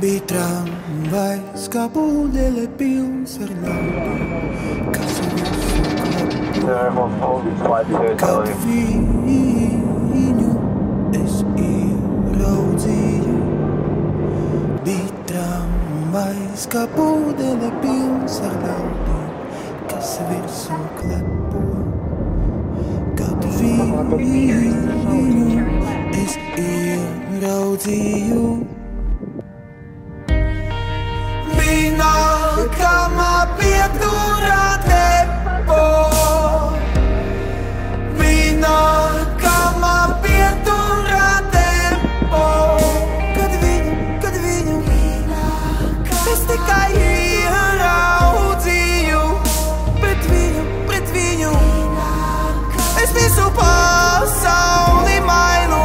Bija tramvajs, kā pūdeļa pilns ar ļaudīm, kas visu klepo. Kad viņu es ieraudzīju, bija tramvajs, kā pūdeļa pilns ar ļaudīm, kas visu klepo. Kad viņu es ieraudzīju, nākamā pieturā depo. Bija nākamā pieturā depo. Kad viņu es tikai ieraudzīju, pret viņu es visu pasauli mainu.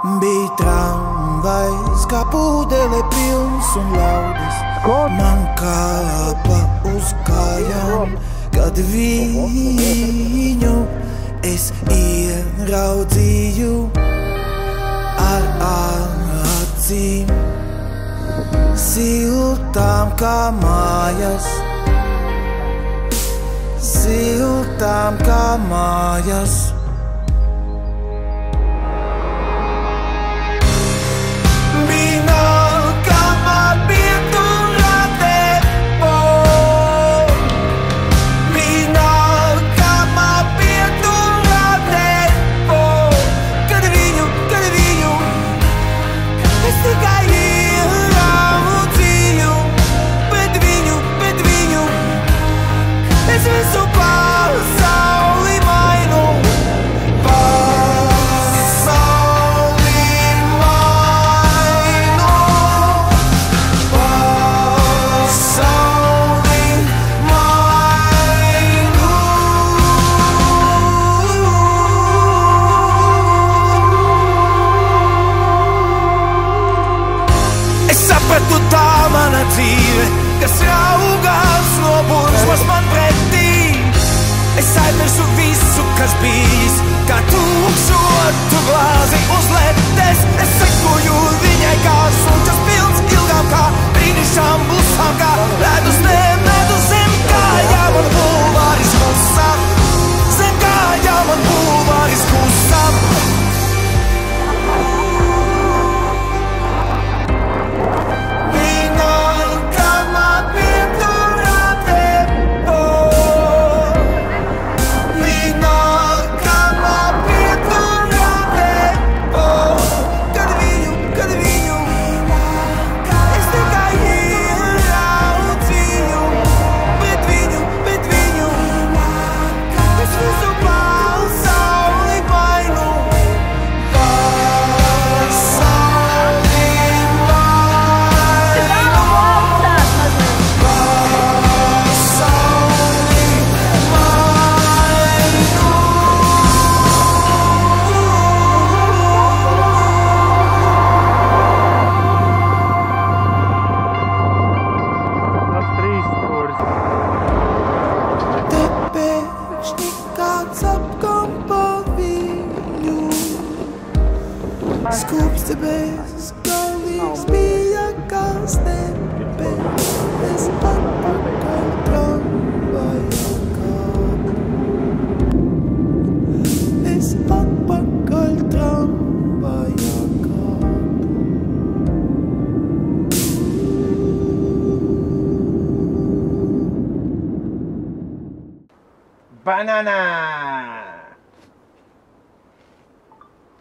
Bija tramvajs, kā pūdele pilns un ļaudis man kāpa uz kājām. Kad viņu es ieraudzīju ar acīm siltām kā mājas, siltām kā mājas. Tu tā mana dzīve, kas raugās no burzmas man pretī. Es aizmirsu visu, kas bijis, kā tūkstotu glāzi uz leddes. Es sekoju viņai kā suņķis pilns ilgām kā brīnišķām blusām, kā ledus nemedu zem kājām un bulvāris klusām. Zem kājām un bulvāris klusām. Skūpsti bez galvības bija kā stepes, es atpakaļ tramvajā kāpu. Es atpakaļ tramvajā kāpu. Banana!